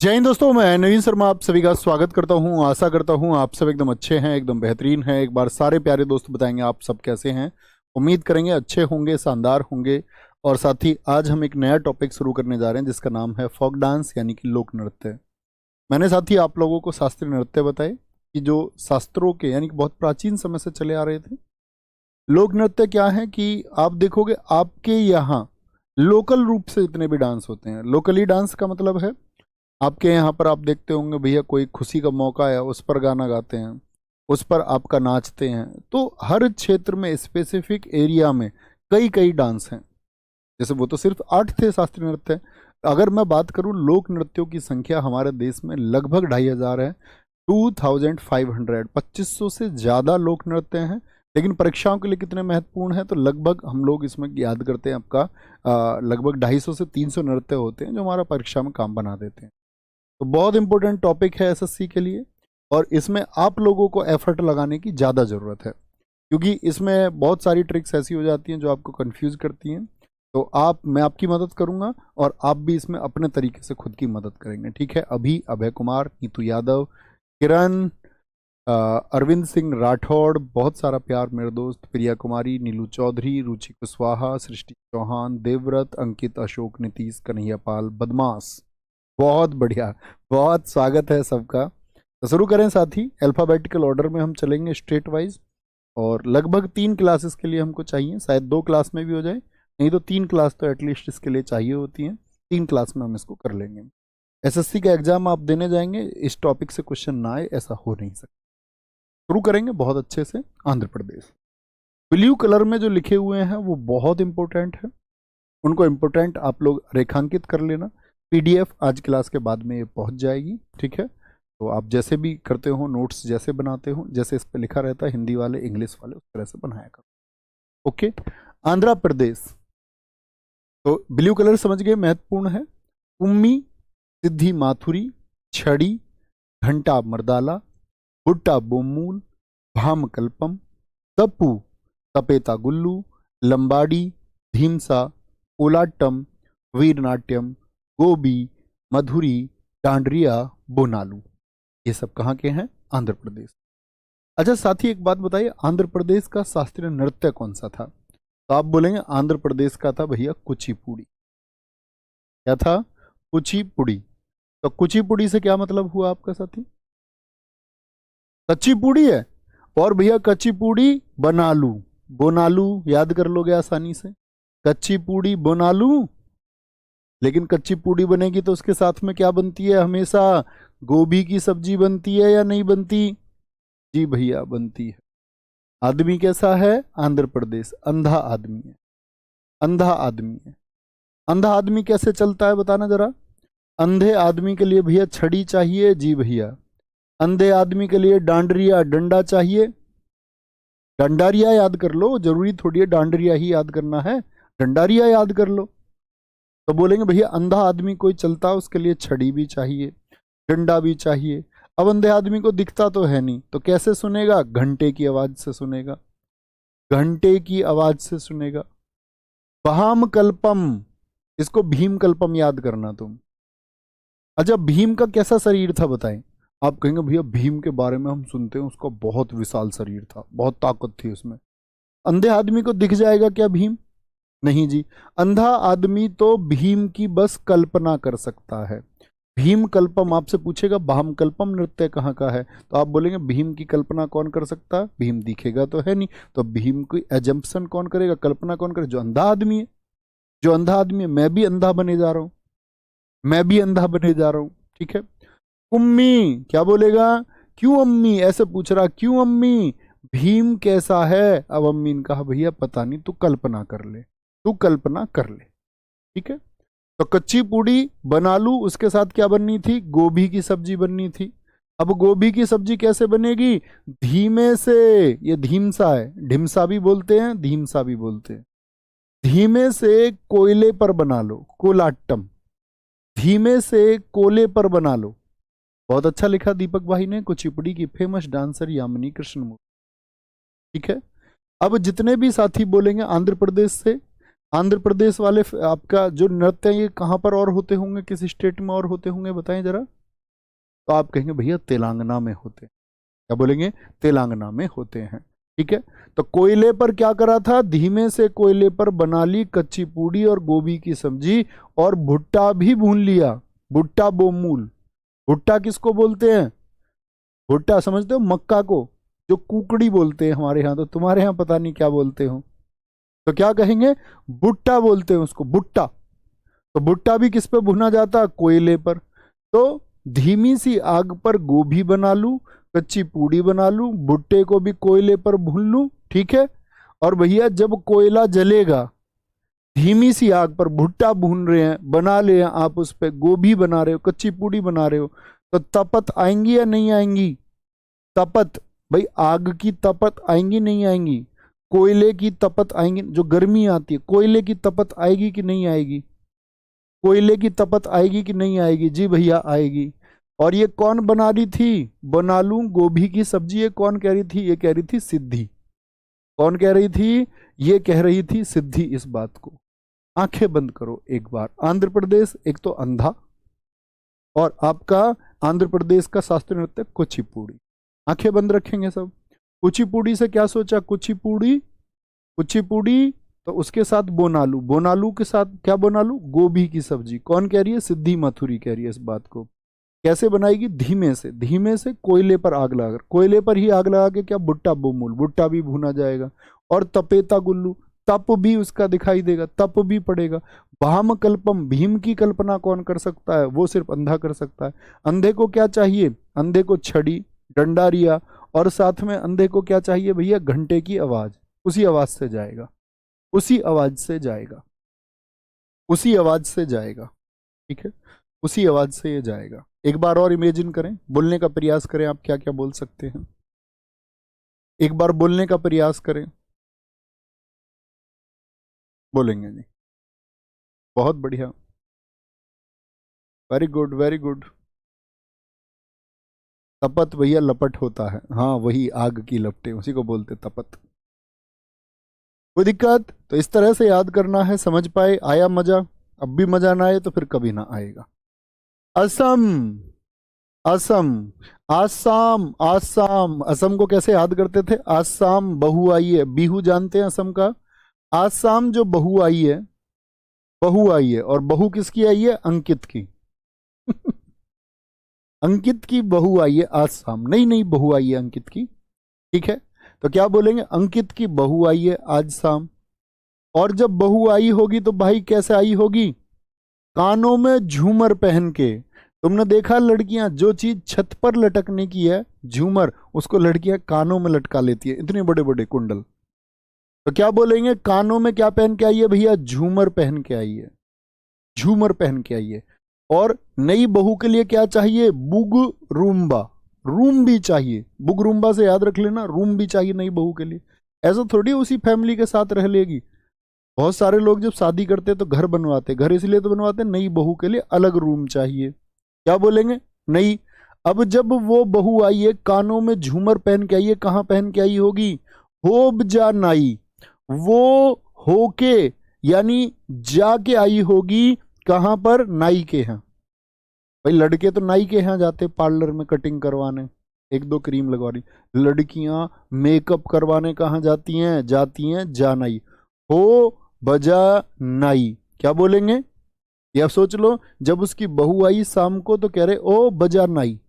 जय हिंद दोस्तों, मैं नवीन शर्मा आप सभी का स्वागत करता हूं। आशा करता हूं आप सब एकदम अच्छे हैं, एकदम बेहतरीन हैं। एक बार सारे प्यारे दोस्त बताएंगे आप सब कैसे हैं। उम्मीद करेंगे अच्छे होंगे, शानदार होंगे। और साथ ही आज हम एक नया टॉपिक शुरू करने जा रहे हैं जिसका नाम है फोक डांस यानी कि लोक नृत्य। मैंने साथ ही आप लोगों को शास्त्रीय नृत्य बताए कि जो शास्त्रों के यानी कि बहुत प्राचीन समय से चले आ रहे थे। लोक नृत्य क्या है कि आप देखोगे आपके यहाँ लोकल रूप से जितने भी डांस होते हैं, लोकली डांस का मतलब है आपके यहाँ पर आप देखते होंगे भैया कोई खुशी का मौका है उस पर गाना गाते हैं, उस पर आपका नाचते हैं। तो हर क्षेत्र में स्पेसिफिक एरिया में कई कई डांस हैं। जैसे वो तो सिर्फ 8 थे शास्त्रीय नृत्य। अगर मैं बात करूं लोक नृत्यों की संख्या हमारे देश में लगभग 2,500 है। 2500 2500 से ज़्यादा लोक नृत्य हैं। लेकिन परीक्षाओं के लिए कितने महत्वपूर्ण हैं तो लगभग हम लोग इसमें याद करते हैं आपका लगभग 250 से 300 नृत्य होते हैं जो हमारा परीक्षा में काम बना देते हैं। तो बहुत इंपॉर्टेंट टॉपिक है एसएससी के लिए। और इसमें आप लोगों को एफर्ट लगाने की ज़्यादा ज़रूरत है क्योंकि इसमें बहुत सारी ट्रिक्स ऐसी हो जाती हैं जो आपको कंफ्यूज करती हैं। तो मैं आपकी मदद करूंगा और आप भी इसमें अपने तरीके से खुद की मदद करेंगे। ठीक है, अभी अभय कुमार, नीतू यादव, किरण, अरविंद सिंह राठौड़, बहुत सारा प्यार मेरे दोस्त, प्रिया कुमारी, नीलू चौधरी, रुचि कुशवाहा, सृष्टि चौहान, देवव्रत, अंकित, अशोक, नीतीश, कन्हैया पाल, बदमाश। बहुत बढ़िया, बहुत स्वागत है सबका। तो शुरू करें साथी। अल्फाबेटिकल ऑर्डर में हम चलेंगे स्टेट वाइज। और लगभग 3 क्लासेस के लिए हमको चाहिए, शायद 2 क्लास में भी हो जाए, नहीं तो 3 क्लास तो एटलीस्ट इसके लिए चाहिए होती हैं। 3 क्लास में हम इसको कर लेंगे। एसएससी का एग्जाम आप देने जाएंगे, इस टॉपिक से क्वेश्चन ना आए ऐसा हो नहीं सकता। शुरू करेंगे बहुत अच्छे से। आंध्र प्रदेश। ब्लू कलर में जो लिखे हुए हैं वो बहुत इंपॉर्टेंट है, उनको इंपॉर्टेंट आप लोग रेखांकित कर लेना। पीडीएफ आज क्लास के बाद में ये पहुंच जाएगी। ठीक है, तो आप जैसे भी करते हो, नोट्स जैसे बनाते हो, जैसे इस पे लिखा रहता है हिंदी वाले इंग्लिश वाले, उस तरह से बनाया करो। ओके। आंध्र प्रदेश। तो ब्लू कलर समझ गए, महत्वपूर्ण है। उम्मी, सिद्धि माथुरी, छड़ी, घंटा मर्दाला, भुट्टा बोमूल, भाम कल्पम, तप्पू, तपेता गुल्लू, लंबाड़ी, धीमसा, कोलाटम, वीरनाट्यम, गोबी, मधुरी, डांडरिया, बोनालू। ये सब कहाँ के हैं? आंध्र प्रदेश। अच्छा साथी एक बात बताइए, आंध्र प्रदेश का शास्त्रीय नृत्य कौन सा था? तो आप बोलेंगे आंध्र प्रदेश का था भैया कुचिपुड़ी। क्या था? कुचिपुड़ी। तो कुचिपुड़ी से क्या मतलब हुआ आपका साथी? कच्ची पूड़ी है। और भैया कच्ची पूड़ी बनालू, बोनालू याद कर लोगे आसानी से। कच्ची पूड़ी बोनालू। लेकिन कच्ची पूड़ी बनेगी तो उसके साथ में क्या बनती है हमेशा? गोभी की सब्जी बनती है या नहीं बनती? जी भैया बनती है। आदमी कैसा है? आंध्र प्रदेश अंधा आदमी है। अंधा आदमी है। अंधा आदमी कैसे चलता है बताना जरा। अंधे आदमी के लिए भैया छड़ी चाहिए। जी भैया। अंधे आदमी के लिए डांडरिया, डंडा चाहिए। डंडारिया याद कर लो, जरूरी थोड़ी है डांडरिया ही याद करना है, डंडारिया याद कर लो। तो बोलेंगे भैया अंधा आदमी कोई चलता है उसके लिए छड़ी भी चाहिए, डंडा भी चाहिए। अब अंधे आदमी को दिखता तो है नहीं तो कैसे सुनेगा? घंटे की आवाज से सुनेगा। घंटे की आवाज से सुनेगा। बहाम कल्पम, इसको भीम कल्पम याद करना तुम। अच्छा भीम का कैसा शरीर था बताएं? आप कहेंगे भैया भीम के बारे में हम सुनते हैं उसका बहुत विशाल शरीर था, बहुत ताकत थी उसमें। अंधे आदमी को दिख जाएगा क्या भीम? नहीं जी। अंधा आदमी तो भीम की बस कल्पना कर सकता है। भीम कल्पम आपसे पूछेगा भाम कल्पम नृत्य कहाँ का है तो आप बोलेंगे भीम की कल्पना कौन कर सकता है? भीम दिखेगा तो है नहीं, तो भीम की एजम्पशन कौन करेगा, कल्पना कौन करे? जो अंधा आदमी है। जो अंधा आदमी है, मैं भी अंधा बने जा रहा हूं, मैं भी अंधा बने जा रहा हूं। ठीक है। उम्मी क्या बोलेगा? क्यों अम्मी ऐसे पूछ रहा, क्यों अम्मी? भीम कैसा है? अब अम्मी ने कहा भैया पता नहीं, तू कल्पना कर ले, तू कल्पना कर ले। ठीक है। तो कच्ची पूड़ी बना लू, उसके साथ क्या बननी थी? गोभी की सब्जी बननी थी। अब गोभी की सब्जी कैसे बनेगी? धीमे से, ये धीमसा है, ढिमसा भी बोलते हैं, धीमसा भी बोलते हैं। धीमे से कोयले पर बना लो, कोलाट्टम। धीमे से कोले पर बना लो। बहुत अच्छा लिखा दीपक भाई ने, कुचिपुड़ी की फेमस डांसर यामिनी कृष्णमूर्ति। ठीक है। अब जितने भी साथी बोलेंगे आंध्र प्रदेश से, आंध्र प्रदेश वाले आपका जो नृत्य है ये कहाँ पर और होते होंगे, किस स्टेट में और होते होंगे बताएं जरा। तो आप कहेंगे भैया तेलंगाना में होते हैं। क्या बोलेंगे, तेलंगाना में होते हैं। ठीक है, तो कोयले पर क्या करा था, धीमे से कोयले पर बना ली कच्ची पूड़ी और गोभी की सब्जी और भुट्टा भी भून लिया। भुट्टा बोमूल, भुट्टा किसको बोलते हैं, भुट्टा समझते हो, मक्का को, जो कुकड़ी बोलते हैं हमारे यहाँ, तो तुम्हारे यहाँ पता नहीं क्या बोलते हो, तो क्या कहेंगे, भुट्टा बोलते हैं उसको, भुट्टा। तो भुट्टा भी किस पे भुना जाता, कोयले पर। तो धीमी सी आग पर गोभी बना लूं, कच्ची पूड़ी बना लूं, भुट्टे को भी कोयले पर भून लूं। ठीक है, और भैया जब कोयला जलेगा, धीमी सी आग पर भुट्टा भून रहे हैं, बना ले हैं आप, उस पर गोभी बना रहे हो, कच्ची पूड़ी बना रहे हो, तो तपत आएंगी या नहीं आएंगी, तपत, भाई आग की तपत आएंगी नहीं आएंगी, कोयले की तपत आएंगी, जो गर्मी आती है कोयले की तपत आएगी कि नहीं आएगी, कोयले की तपत आएगी कि नहीं आएगी, जी भैया आएगी। और ये कौन बना रही थी, बना लूं गोभी की सब्जी, ये कौन कह रही थी, ये कह रही थी सिद्धि। कौन कह रही थी, ये कह रही थी सिद्धि इस बात को। आंखें बंद करो एक बार। आंध्र प्रदेश एक तो अंधा, और आपका आंध्र प्रदेश का शास्त्रीय नृत्य कुचिपुड़ी। आंखें बंद रखेंगे सब। कुचिपुड़ी से क्या सोचा, कुचिपुड़ी, कुचिपुड़ी, तो उसके साथ बोनालू, बोनालू के साथ क्या, बोनालू गोभी की सब्जी। कौन कह रही है, सिद्धि मथुरी कह रही है इस बात को। कैसे बनाएगी, धीमे से, धीमे से कोयले पर आग लगा, कोयले पर ही आग लगा के क्या, भुट्टा बोमूल, भुट्टा भी भुना जाएगा। और तपेता गुल्लू, तप भी उसका दिखाई देगा, तप भी पड़ेगा। भाम कल्पम, भीम की कल्पना कौन कर सकता है, वो सिर्फ अंधा कर सकता है। अंधे को क्या चाहिए, अंधे को छड़ी, डंडारिया, और साथ में अंधे को क्या चाहिए भैया, घंटे की आवाज, उसी आवाज से जाएगा, उसी आवाज से जाएगा, उसी आवाज से जाएगा। ठीक है, उसी आवाज से ये जाएगा। एक बार और इमेजिन करें, बोलने का प्रयास करें, आप क्या क्या बोल सकते हैं, एक बार बोलने का प्रयास करें। बोलेंगे जी, बहुत बढ़िया, वेरी गुड वेरी गुड। तपत भैया लपट होता है, हाँ वही आग की लपटें, उसी को बोलते तपत। कोई दिक्कत, तो इस तरह से याद करना है, समझ पाए, आया मजा। अब भी मजा ना आए तो फिर कभी ना आएगा। असम, असम, आसाम, आसाम, असम को कैसे याद करते थे, आसाम बहू आई है, बिहू जानते हैं असम का। आसाम जो बहू आई है, बहू आई है, और बहू किसकी आई है, अंकित की। अंकित की बहू आई है आसाम, नई नई बहू आई है अंकित की। ठीक है, तो क्या बोलेंगे, अंकित की बहू आई है आज शाम। और जब बहू आई होगी तो भाई कैसे आई होगी, कानों में झूमर पहन के। तुमने देखा लड़कियां, जो चीज छत पर लटकने की है, झूमर, उसको लड़कियां कानों में लटका लेती है, इतने बड़े बड़े कुंडल। तो क्या बोलेंगे, कानों में क्या पहन के आई है भैया, झूमर पहन के आई है, झूमर पहन के आई है। और नई बहू के लिए क्या चाहिए, बुग रूम्बा, रूम भी चाहिए, बुग रूम्बा से याद रख लेना, रूम भी चाहिए नई बहू के लिए। ऐसा थोड़ी उसी फैमिली के साथ रह लेगी। बहुत सारे लोग जब शादी करते तो घर बनवाते, घर इसलिए तो बनवाते, नई बहू के लिए अलग रूम चाहिए। क्या बोलेंगे, नई। अब जब वो बहू आई है, कानों में झूमर पहन के आई है, कहां पहन के आई होगी, होब जा नाई, वो होके यानी जाके आई होगी, कहां पर, नाई के यहाँ। भाई लड़के तो नाई के यहाँ जाते पार्लर में कटिंग करवाने, एक दो क्रीम लगवानी। लड़कियां मेकअप करवाने कहाँ जाती हैं, जाती हैं जानाई, हो बजा नाई। क्या बोलेंगे, या सोच लो, जब उसकी बहू आई शाम को तो कह रहे ओ बजा नाई,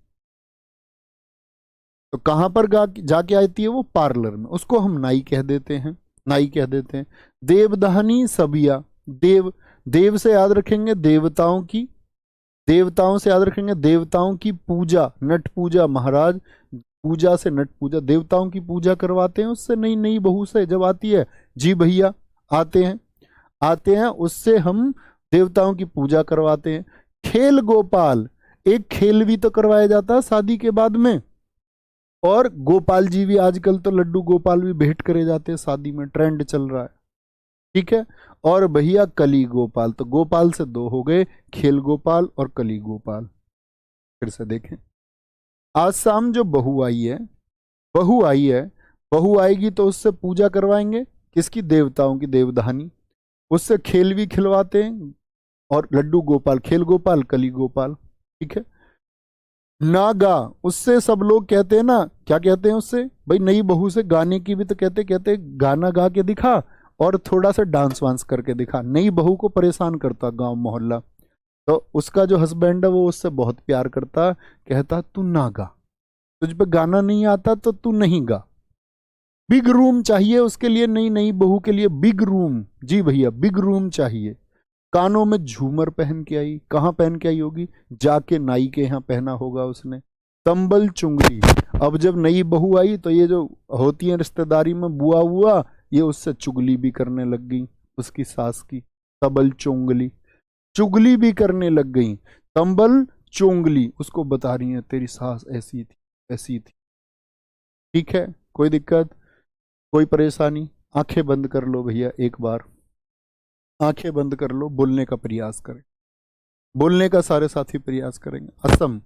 तो कहां पर जाके आती है वो, पार्लर में, उसको हम नाई कह देते हैं, नाई कह देते हैं। देवदहनी सबिया, देव, देव से याद रखेंगे देवताओं की, देवताओं से याद रखेंगे देवताओं की पूजा, नट पूजा, महाराज पूजा से नट पूजा, देवताओं की पूजा करवाते हैं उससे, नई नई बहू से जब आती है, जी भैया आते हैं, आते हैं, उससे हम देवताओं की पूजा करवाते हैं। खेल गोपाल, एक खेल भी तो करवाया जाता है शादी के बाद में। और गोपाल जी भी, आजकल तो लड्डू गोपाल भी भेंट करे जाते हैं शादी में, ट्रेंड चल रहा है। ठीक है, और भैया कली गोपाल, तो गोपाल से दो हो गए, खेल गोपाल और कली गोपाल। फिर से देखें, आज शाम जो बहू आई है, बहू आई है, बहू आएगी तो उससे पूजा करवाएंगे, किसकी, देवताओं की, देवधानी। उससे खेल भी खिलवाते हैं। और लड्डू गोपाल, खेल गोपाल, कली गोपाल, ठीक है। नागा, उससे सब लोग कहते हैं ना, क्या कहते हैं उससे भाई, नई बहू से गाने की भी तो कहते कहते गाना गा के दिखा और थोड़ा सा डांस वांस करके दिखा। नई बहू को परेशान करता गांव मोहल्ला। तो उसका जो हस्बैंड है वो उससे बहुत प्यार करता, कहता तू ना गा, तुझ पे गाना नहीं आता तो तू नहीं गा। बिग रूम चाहिए उसके लिए, नई नई बहू के लिए बिग रूम, जी भैया बिग रूम चाहिए। कानों में झूमर पहन के आई, कहाँ पहन के आई होगी, जाके नाई के यहाँ पहना होगा उसने। तंबल चुंगली, अब जब नई बहू आई तो ये जो होती है रिश्तेदारी में बुआ हुआ, ये उससे चुगली भी करने लग गई, उसकी सास की। तबल चुंगली, चुगली भी करने लग गई। तंबल चुंगली, उसको बता रही है तेरी सास ऐसी थी, ऐसी थी। ठीक है, कोई दिक्कत, कोई परेशानी? आंखें बंद कर लो भैया एक बार, आंखें बंद कर लो, बोलने का प्रयास करें, बोलने का सारे साथी प्रयास करेंगे। असम,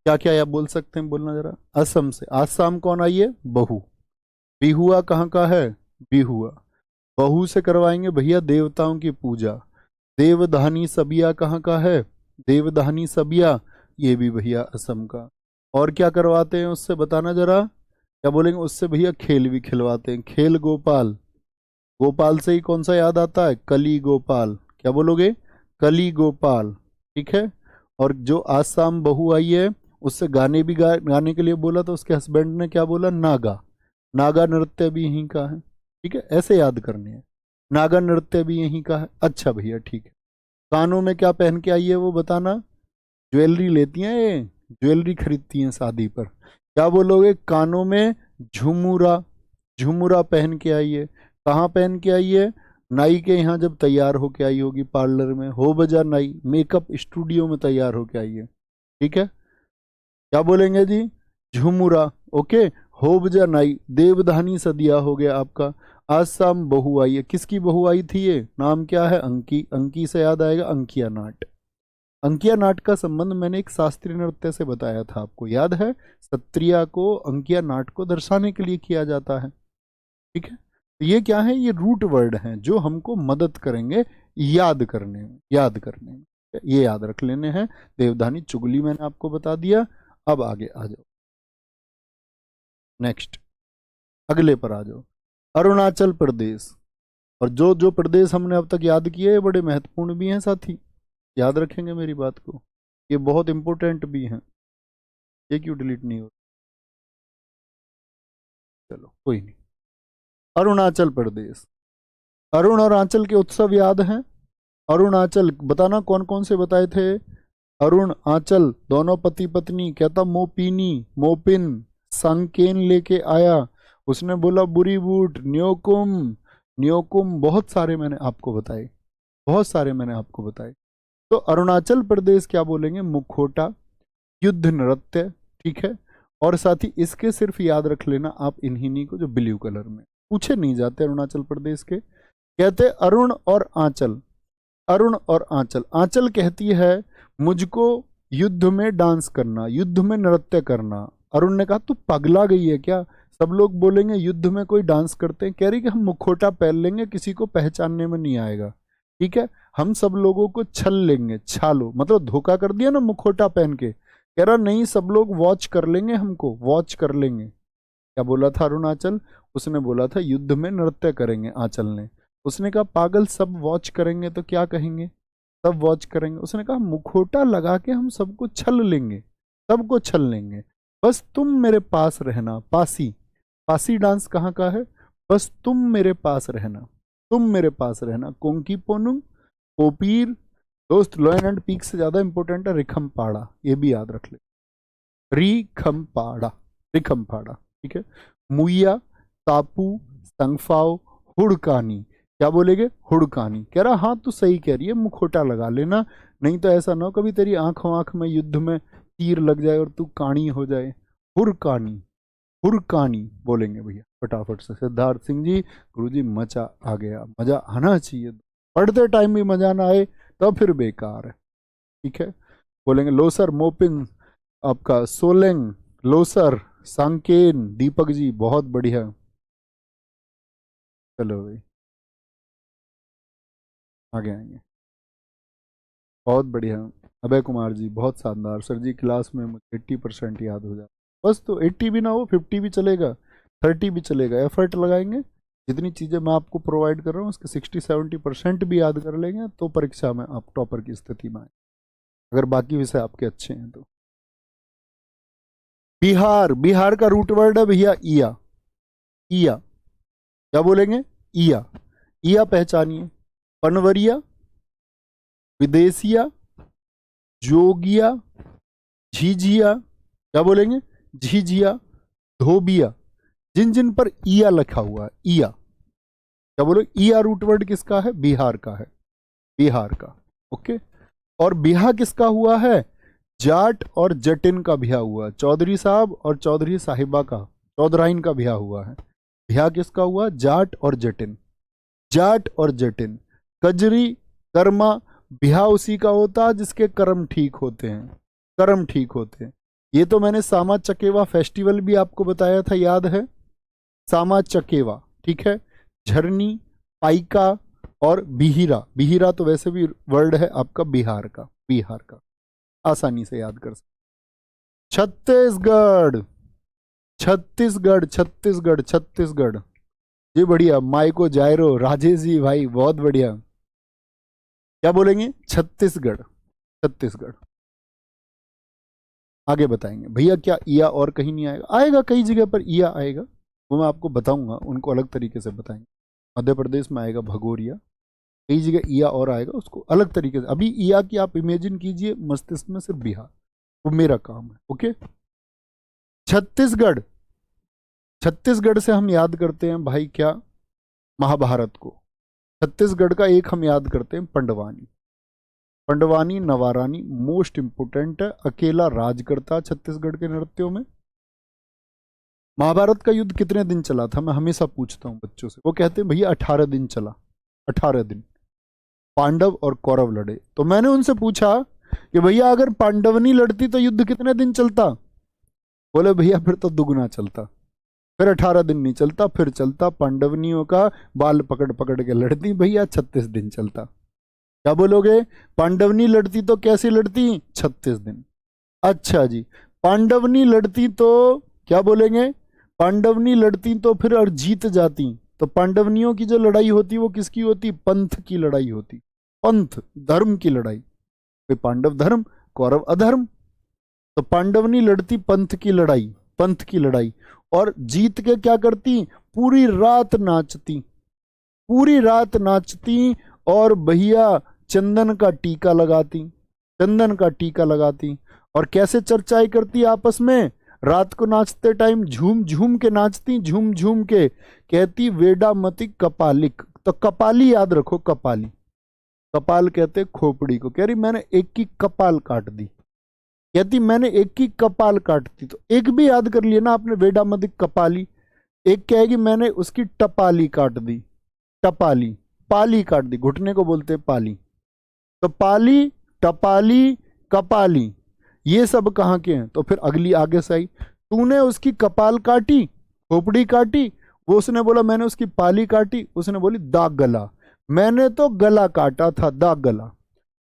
क्या क्या आप बोल सकते हैं, बोलना जरा। असम से, आसाम कौन आई है, बहू। बिहुआ कहाँ का है, बिहुआ। बहू से करवाएंगे भैया देवताओं की पूजा। देवधानी सबिया कहाँ का है, देवधानी सबिया, ये भी भैया असम का। और क्या करवाते हैं उससे, बताना जरा, क्या बोलेंगे उससे भैया, खेल भी खिलवाते हैं, खेल गोपाल। गोपाल से ही कौन सा याद आता है, कली गोपाल, क्या बोलोगे, कली गोपाल, ठीक है। और जो आसाम बहू आई है उससे गाने भी गाने के लिए बोला, तो उसके हस्बैंड ने क्या बोला, नागा। नागा नृत्य भी यहीं का है, ठीक है, ऐसे याद करने हैं। नागा नृत्य भी यहीं का है, अच्छा भैया ठीक है। कानों में क्या पहन के आई है वो बताना। ज्वेलरी लेती हैं ये, ज्वेलरी खरीदती हैं शादी पर, क्या बोलोगे, कानों में झुमुरा, झुमुरा पहन के आई है। कहाँ पहन के आई है, नाई के यहाँ जब तैयार होके आई होगी, पार्लर में हो बजा नाई, मेकअप स्टूडियो में तैयार होके आई है, ठीक है। क्या बोलेंगे जी, झुमुरा, ओके। हो बजा नाई, देवधानी सदिया हो गया आपका। आसाम बहू आई है, किसकी बहू आई थी ये, नाम क्या है, अंकी। अंकी से याद आएगा अंकिया नाट। अंकिया नाट का संबंध मैंने एक शास्त्रीय नृत्य से बताया था, आपको याद है। सत्रिया को अंकिया नाट को दर्शाने के लिए किया जाता है, ठीक है। तो ये क्या है, ये रूट वर्ड हैं जो हमको मदद करेंगे याद करने में, याद करने में, ये याद रख लेने हैं। देवधानी चुगली मैंने आपको बता दिया। अब आगे आ जाओ, नेक्स्ट, अगले पर आ जाओ। अरुणाचल प्रदेश। और जो जो प्रदेश हमने अब तक याद किए हैं बड़े महत्वपूर्ण भी हैं साथी, याद रखेंगे मेरी बात को, ये बहुत इंपॉर्टेंट भी हैं। ये क्यों डिलीट नहीं हो, चलो कोई नहीं। अरुणाचल प्रदेश, अरुण और आंचल के उत्सव याद हैं। अरुणाचल बताना कौन कौन से बताए थे, अरुण आंचल दोनों पति पत्नी। कहता मोपिनी, मोपिन संकेन लेके आया, उसने बोला बुरी बूट, न्योकुम, न्योकुम, बहुत सारे मैंने आपको बताए, बहुत सारे मैंने आपको बताए। तो अरुणाचल प्रदेश क्या बोलेंगे, मुखोटा, युद्ध नृत्य, ठीक है। और साथ ही इसके सिर्फ याद रख लेना आप इन्हीं को जो ब्लू कलर में पूछे नहीं जाते अरुणाचल प्रदेश के, कहते अरुण और आंचल। अरुण और आंचल, आंचल कहती है मुझको युद्ध में डांस करना, युद्ध में नृत्य करना। अरुण ने कहा तू पगला गई है क्या, सब लोग बोलेंगे युद्ध में कोई डांस करते हैं, कह रही कि हम मुखोटा पहन लेंगे, किसी को पहचानने में नहीं आएगा, ठीक है। हम सब लोगों को छल लेंगे, छालो मतलब धोखा कर दिया ना मुखोटा पहन के। कह रहा नहीं, सब लोग वॉच कर लेंगे, हमको वॉच कर लेंगे। क्या बोला था अरुणाचल, उसने बोला था युद्ध में नृत्य करेंगे, आंचल ने। उसने कहा पागल, सब वॉच करेंगे तो क्या कहेंगे, सब वॉच करेंगे। उसने कहा मुखोटा लगा के हम सबको छल लेंगे, सबको छल लेंगे, बस तुम मेरे पास रहना। पासी, पासी डांस कहाँ का है, बस तुम मेरे पास रहना, तुम मेरे पास रहना। कोंकी पोनुंग, कोपीर, दोस्त लॉयन एंड पीक से ज्यादा इंपॉर्टेंट है रिखमपाड़ा, ये भी याद रख ले, रिखमपाड़ा, रिखमपाड़ा, ठीक है। मुइया, तापू, संगफाओ, हुड़कानी, क्या बोलेगे, हुड़कानी। कह रहा हाँ तू सही कह रही है, मुखोटा लगा लेना, नहीं तो ऐसा ना हो कभी तेरी आंखों आंख में युद्ध में तीर लग जाए और तू काणी हो जाए। हुरकानी, हुरकानी बोलेंगे भैया फटाफट से। सिद्धार्थ सिंह जी, गुरु जी मजा आ गया, मजा आना चाहिए, पढ़ते टाइम भी मजा ना आए तो फिर बेकार है, ठीक है। बोलेंगे लोसर, मोपिन, आपका सोलेंग, लोसर, सांकेन, दीपक जी बहुत बढ़िया, चलो भाई। आगे आएंगे। बहुत बढ़िया अभय कुमार जी, बहुत शानदार सर जी, क्लास में मुझे 80% याद हो जाता। बस तो 80 भी ना हो, 50 भी चलेगा, 30 भी चलेगा, एफर्ट लगाएंगे। जितनी चीज़ें मैं आपको प्रोवाइड कर रहा हूँ उसके 60-70% भी याद कर लेंगे तो परीक्षा में आप टॉपर की स्थिति में आए, अगर बाकी विषय आपके अच्छे हैं तो। बिहार, बिहार का रूट वर्ड है भैया इया। इया क्या बोलेंगे? इया। इया पहचानिए। पनवरिया, विदेशिया, जोगिया, झीझिया, क्या बोलेंगे? झीझिया, धोबिया, जिन जिन पर इया लिखा हुआ है, इया क्या बोले? इया रूट वर्ड किसका है? बिहार का है, बिहार का। ओके। और बिहा किसका हुआ है? जाट और जटिन का बिहा हुआ है। चौधरी साहब और चौधरी साहिबा का, चौधराइन का बिहा हुआ है। बिहा किसका हुआ? जाट और जटिन, जाट और जटिन। कजरी, कर्मा, बिहा उसी का होता है जिसके कर्म ठीक होते हैं, कर्म ठीक होते हैं। ये तो मैंने सामा चकेवा फेस्टिवल भी आपको बताया था, याद है? सामा चकेवा, ठीक है। झरनी, पाइका और बिहिरा, बिहिरा तो वैसे भी वर्ड है आपका बिहार का, बिहार का, आसानी से याद कर सकते। छत्तीसगढ़, छत्तीसगढ़, छत्तीसगढ़, छत्तीसगढ़ जी, बढ़िया। माइको जायरो, राजेश जी भाई बहुत बढ़िया। क्या बोलेंगे? छत्तीसगढ़, छत्तीसगढ़। आगे बताएंगे भैया। क्या ईया और कहीं नहीं आएगा? आएगा, कई जगह पर ईया आएगा, वो मैं आपको बताऊंगा, उनको अलग तरीके से बताएंगे। मध्य प्रदेश में आएगा भगोरिया, कई जगह ईया और आएगा, उसको अलग तरीके से। अभी ईया की आप इमेजिन कीजिए मस्तिष्क में सिर्फ बिहार, वो मेरा काम है। ओके। छत्तीसगढ़, छत्तीसगढ़ से हम याद करते हैं भाई क्या? महाभारत को। छत्तीसगढ़ का एक हम याद करते हैं पंडवानी, पंडवानी नवारानी मोस्ट इंपोर्टेंट है, अकेला राज करता छत्तीसगढ़ के नृत्यों में। महाभारत का युद्ध कितने दिन चला था? मैं हमेशा पूछता हूं बच्चों से, वो कहते हैं भैया 18 दिन चला, 18 दिन। पांडव और कौरव लड़े, तो मैंने उनसे पूछा कि भैया अगर पांडवनी लड़ती तो युद्ध कितने दिन चलता? बोले भैया फिर तो दुगुना चलता, फिर 18 दिन नहीं चलता, फिर चलता पांडवनियों का बाल पकड़ पकड़ के लड़ती भैया 36 दिन चलता। क्या बोलोगे? पांडवनी लड़ती तो कैसे लड़ती? 36 दिन। अच्छा जी, पांडवनी लड़ती तो क्या बोलेंगे? पांडवनी लड़ती तो फिर और जीत जाती, तो पांडवनियों की जो लड़ाई होती वो किसकी होती? पंथ की लड़ाई होती, पंथ धर्म की लड़ाई। कोई पांडव धर्म, कौरव अधर्म, तो पांडवनी लड़ती पंथ की लड़ाई, पंथ की लड़ाई। और जीत के क्या करती? पूरी रात नाचती, पूरी रात नाचती और भैया चंदन का टीका लगाती, चंदन का टीका लगाती। और कैसे चर्चाएं करती आपस में? रात को नाचते टाइम झूम झूम के नाचती, झूम झूम के। कहती वेडामती कपालिक, तो कपाली याद रखो, कपाली, कपाल कहते खोपड़ी को। कह रही मैंने एक की कपाल काट दी, कहती मैंने एक की कपाल काट दी, तो एक भी याद कर लिया ना आपने, वेडामती कपाली। एक कहेगी मैंने उसकी टपाली काट दी, टपाली, पाली काट दी, घुटने को बोलते हैं पाली। तो पाली, टपाली, कपाली, ये सब कहाँ के हैं? तो फिर अगली आगे से आई, तूने उसकी कपाल काटी, खोपड़ी काटी, वो उसने बोला मैंने उसकी पाली काटी, उसने बोली दाग गला, मैंने तो गला काटा था, दाग गला।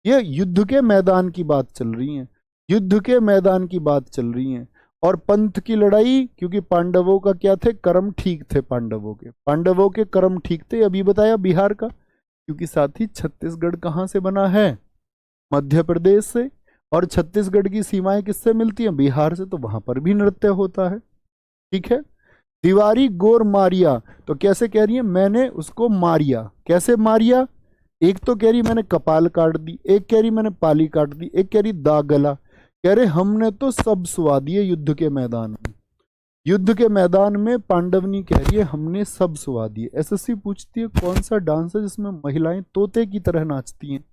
ये युद्ध के मैदान की बात चल रही है, युद्ध के मैदान की बात चल रही है। और पंथ की लड़ाई, क्योंकि पांडवों का क्या थे? कर्म ठीक थे, पांडवों के, पांडवों के कर्म ठीक थे। अभी बताया बिहार का, क्योंकि साथ ही छत्तीसगढ़ कहाँ से बना है? मध्य प्रदेश से। और छत्तीसगढ़ की सीमाएं किससे मिलती हैं? बिहार से, तो वहां पर भी नृत्य होता है। ठीक है। तिवारी गोर मारिया, तो कैसे कह रही है? मैंने उसको मारिया, कैसे मारिया? एक तो कह रही मैंने कपाल काट दी, एक कह रही मैंने पाली काट दी, एक कह रही दाग गला। कह रहे हमने तो सब सुवा दिए युद्ध के मैदान में, युद्ध के मैदान में पांडवनी कह रही है हमने सब सुवा दिए। एसएससी पूछती है कौन सा डांस है जिसमें महिलाएं तोते की तरह नाचती हैं,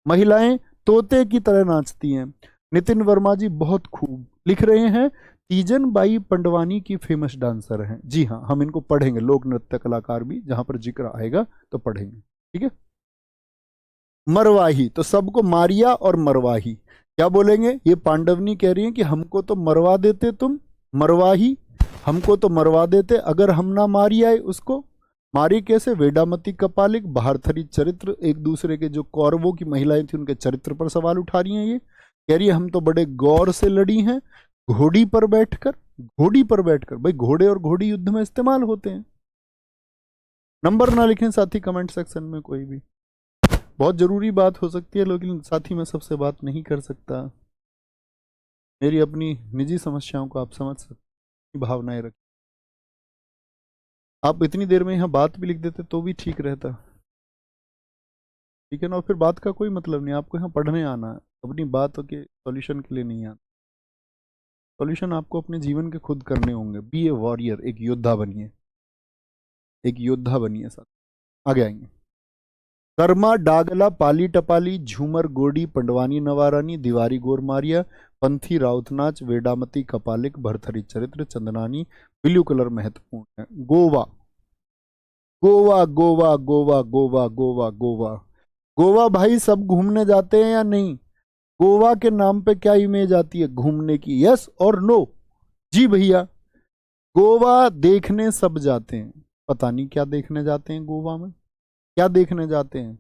महिलाएं तोते की तरह नाचती हैं। नितिन वर्मा जी बहुत खूब लिख रहे हैं, तीजन बाई पंडवानी की फेमस डांसर हैं। जी हाँ, हम इनको पढ़ेंगे, लोक नृत्य कलाकार भी, जहां पर जिक्र आएगा तो पढ़ेंगे। ठीक है। मरवाही, तो सबको मारिया और मरवाही, क्या बोलेंगे? ये पांडवनी कह रही है कि हमको तो मरवा देते तुम, मरवाही, हमको तो मरवा देते अगर हम ना मारी आए उसको। मारी कैसे? वेडामती कपालिक, भारथरी चरित्र, एक दूसरे के जो कौरवों की महिलाएं थी उनके चरित्र पर सवाल उठा रही हैं। ये कह रही है हम तो बड़े गौर से लड़ी हैं, घोड़ी पर बैठकर। घोड़ी पर बैठकर, भाई घोड़े और घोड़ी युद्ध में इस्तेमाल होते हैं। नंबर ना लिखें साथी कमेंट सेक्शन में कोई भी, बहुत जरूरी बात हो सकती है, लेकिन साथी मैं सबसे बात नहीं कर सकता। मेरी अपनी निजी समस्याओं को आप समझ सकते, भावनाएं रखें। आप इतनी देर में यहाँ बात भी लिख देते तो भी ठीक रहता, ठीक है ना। और फिर बात का कोई मतलब नहीं, आपको यहाँ पढ़ने आना है, अपनी बात के सॉल्यूशन के लिए नहीं आना। सॉल्यूशन आपको अपने जीवन के खुद करने होंगे। बी ए वॉरियर, एक योद्धा बनिए, एक योद्धा बनिए। साथ आगे आएंगे। कर्मा डागला पाली टपाली, झूमर गोडी पंडवानी नवारानी, दिवारी गोरमारिया, पंथी राउतनाच, वेडामती कपालिक, भरथरी चरित्र, चंदनानी। ब्लू कलर महत्वपूर्ण है। गोवा, गोवा गोवा गोवा गोवा गोवा गोवा गोवा भाई सब घूमने जाते हैं या नहीं? गोवा के नाम पे क्या इमेज आती है घूमने की? यस और नो? जी भैया, गोवा देखने सब जाते हैं। पता नहीं क्या देखने जाते हैं गोवा में, क्या देखने जाते हैं,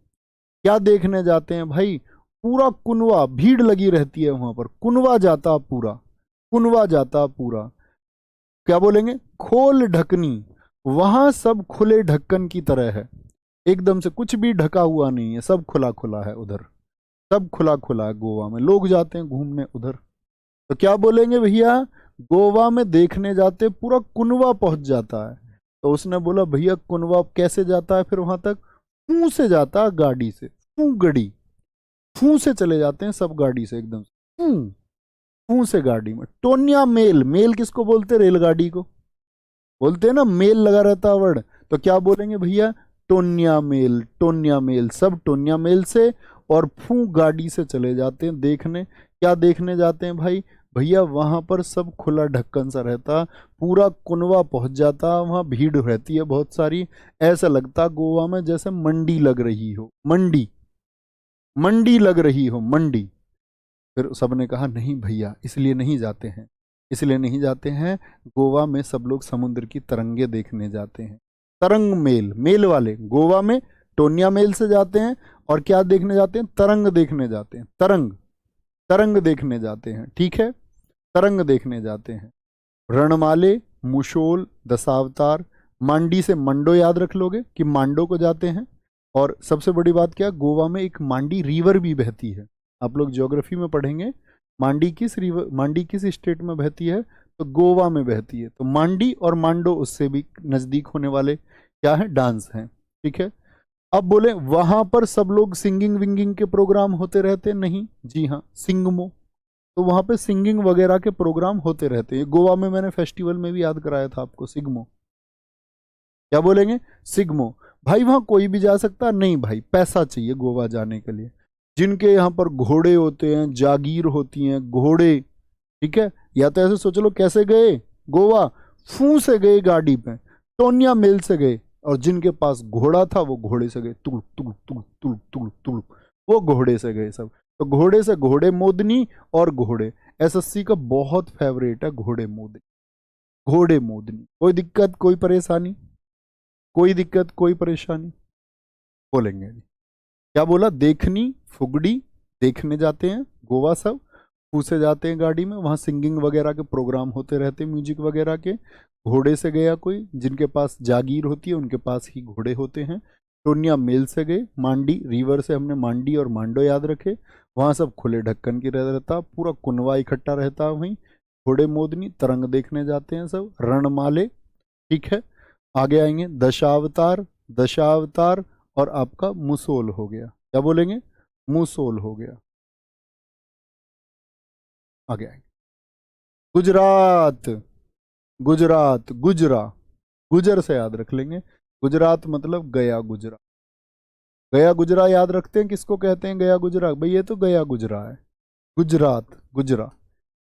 क्या देखने जाते हैं भाई? पूरा कुनवा, भीड़ लगी रहती है वहां पर, कुनवा जाता पूरा, कुनवा जाता पूरा। क्या बोलेंगे? खोल ढकनी, वहां सब खुले ढक्कन की तरह है, एकदम से कुछ भी ढका हुआ नहीं है, सब खुला खुला है उधर, सब खुला खुला है गोवा में। लोग जाते हैं घूमने उधर, तो क्या बोलेंगे भैया? गोवा में देखने जाते पूरा कुनवा पहुंच जाता है। तो उसने बोला भैया कुनवा कैसे जाता है फिर वहां तक? फू से जाता है, गाड़ी से, फू गड़ी, फू से चले जाते हैं सब गाड़ी से, एकदम से फू, फू से गाड़ी में। टोनिया मेल, मेल किसको बोलते? रेलगाड़ी को बोलते हैं ना, मेल लगा रहता है वर्ड। तो क्या बोलेंगे भैया? टोनिया मेल, टोनिया मेल, सब टोनिया मेल से और फू गाड़ी से चले जाते हैं देखने। क्या देखने जाते हैं भाई? भैया वहां पर सब खुला ढक्कन सा रहता, पूरा कुनवा पहुंच जाता, वहां भीड़ रहती है बहुत सारी। ऐसा लगता गोवा में जैसे मंडी लग रही हो, मंडी, मंडी लग रही हो, मंडी। फिर सबने कहा नहीं भैया इसलिए नहीं जाते हैं, इसलिए नहीं जाते हैं, गोवा में सब लोग समुद्र की तरंगे देखने जाते हैं। तरंग मेल, मेल वाले गोवा में टोनिया मेल से जाते हैं, और क्या देखने जाते हैं? तरंग देखने जाते हैं, तरंग, तरंग देखने जाते हैं, ठीक है, तरंग देखने जाते हैं। रणमाले, मुशोल, दशावतार, मांडी से मंडो याद रख लोगे कि मांडो को जाते हैं। और सबसे बड़ी बात क्या, गोवा में एक मांडी रिवर भी बहती है, आप लोग ज्योग्राफी में पढ़ेंगे। मांडी किस रिवर, मांडी किस स्टेट में बहती है? तो गोवा में बहती है। तो मांडी और मांडो उससे भी नजदीक होने वाले क्या है? डांस हैं, ठीक है। अब बोले वहां पर सब लोग सिंगिंग विंगिंग के प्रोग्राम होते रहते? नहीं, जी हाँ, सिंगमो। तो वहां पे सिंगिंग वगैरह के प्रोग्राम होते रहते हैं। गोवा में मैंने फेस्टिवल में भी याद कराया था आपको, सिग्मो। क्या बोलेंगे? सिग्मो। भाई वहां कोई भी जा सकता? नहीं भाई, पैसा चाहिए गोवा जाने के लिए। जिनके यहाँ पर घोड़े होते हैं, जागीर होती हैं, घोड़े, ठीक है। या तो ऐसे सोच लो कैसे गए गोवा? फू से गए गाड़ी पे, टोनिया मेल से गए, और जिनके पास घोड़ा था वो घोड़े से गए, तुल तुल तुल तुल तुल तुल, वो घोड़े से गए सब। तो घोड़े से घोड़े मोदनी, और घोड़े एसएससी का बहुत फेवरेट है घोड़े मोदनी, घोड़े मोदनी। कोई दिक्कत, कोई परेशानी, कोई दिक्कत, कोई परेशानी? बोलेंगे जी। क्या बोला? देखनी, फुगड़ी देखने जाते हैं गोवा सब, पूसे जाते हैं गाड़ी में, वहाँ सिंगिंग वगैरह के प्रोग्राम होते रहते हैं, म्यूजिक वगैरह के। घोड़े से गया कोई, जिनके पास जागीर होती है उनके पास ही घोड़े होते हैं। टोनिया मेल से गए, मांडी रिवर से हमने मांडी और मांडो याद रखे, वहाँ सब खुले ढक्कन की रहता, पूरा कुनवा इकट्ठा रहता वहीं। घोड़े मोदनी, तरंग देखने जाते हैं सब। रणमाले, ठीक है। आगे आएंगे दशावतार, दशावतार, और आपका मुसोल हो गया। क्या बोलेंगे? मुसोल हो गया। आगे आएंगे गुजरात, गुजरात, गुजरा, गुजर से याद रख लेंगे। गुजरात मतलब गया गुजरा, गया गुजरा याद रखते हैं। किसको कहते हैं गया गुजरा? भाई ये तो गया गुजरा है, गुजरात, गुजरा।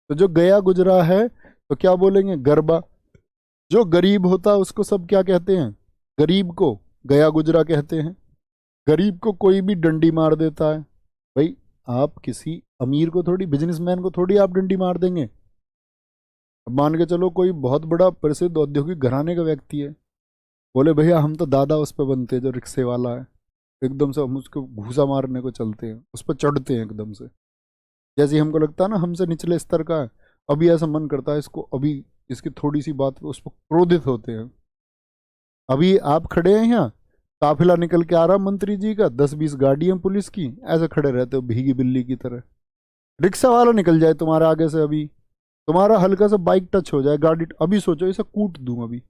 तो जो गया गुजरा है तो क्या बोलेंगे? गरबा। जो गरीब होता है उसको सब क्या कहते हैं? गरीब को गया गुजरा कहते हैं। गरीब को कोई भी डंडी मार देता है। भाई आप किसी अमीर को थोड़ी, बिजनेसमैन को थोड़ी आप डंडी मार देंगे। अब मान के चलो कोई बहुत बड़ा प्रसिद्ध औद्योगिक घराने का व्यक्ति है, बोले भैया हम तो दादा उस पर बनते हैं जो रिक्शे वाला है, एकदम से हम उसको घूसा मारने को चलते हैं, उस पर चढ़ते हैं एकदम से, जैसे ही हमको लगता है ना हमसे निचले स्तर का है, अभी ऐसा मन करता है इसको, अभी इसकी थोड़ी सी बात पे उस पर क्रोधित होते हैं। अभी आप खड़े हैं यहाँ, काफिला निकल के आ रहा मंत्री जी का, 10-20 गाड़ियां पुलिस की, ऐसे खड़े रहते हो भीगी बिल्ली की तरह। रिक्शा वाला निकल जाए तुम्हारे आगे से, अभी तुम्हारा हल्का सा बाइक टच हो जाए, गाड़ी, अभी सोचो इसे कूट दूं अभी।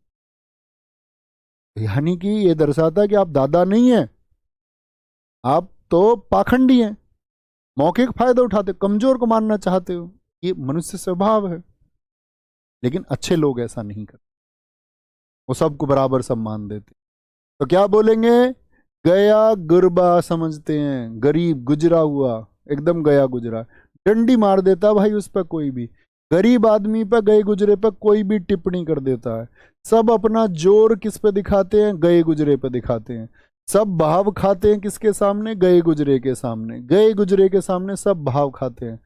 यानी कि ये दर्शाता है कि आप दादा नहीं है, आप तो पाखंडी हैं, मौके का फायदा उठाते हो, कमजोर को मारना चाहते हो। ये मनुष्य स्वभाव है। लेकिन अच्छे लोग ऐसा नहीं करते, वो सबको बराबर सम्मान देते। तो क्या बोलेंगे, गया गुरबा समझते हैं, गरीब गुजरा हुआ, एकदम गया गुजरा, डंडी मार देता भाई उस पर कोई भी, गरीब आदमी पर, गए गुजरे पर कोई भी टिप्पणी कर देता है। सब अपना जोर किस पे दिखाते हैं, गए गुजरे पे दिखाते हैं। सब भाव खाते हैं किसके सामने, गए गुजरे के सामने, गए गुजरे के सामने सब भाव खाते हैं।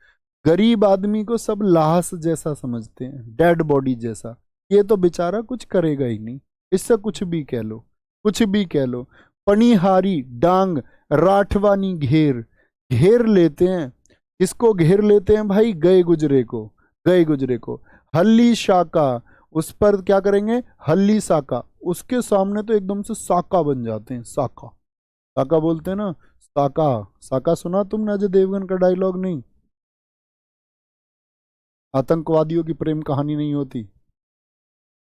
गरीब आदमी को सब लाश जैसा समझते हैं, डेड बॉडी जैसा, ये तो बेचारा कुछ करेगा ही नहीं, इससे कुछ भी कह लो, कुछ भी कह लो। पनिहारी डांग राठवानी घेर, घेर लेते हैं, किसको घेर लेते हैं भाई, गए गुजरे को, गए गुजरे को। हल्ली शाका, उस पर क्या करेंगे, हल्ली साका, उसके सामने तो एकदम से साका बन जाते हैं, साका, साका बोलते हैं ना, साका, साका सुना तुमने अजय देवगन का डायलॉग, नहीं, आतंकवादियों की प्रेम कहानी नहीं होती।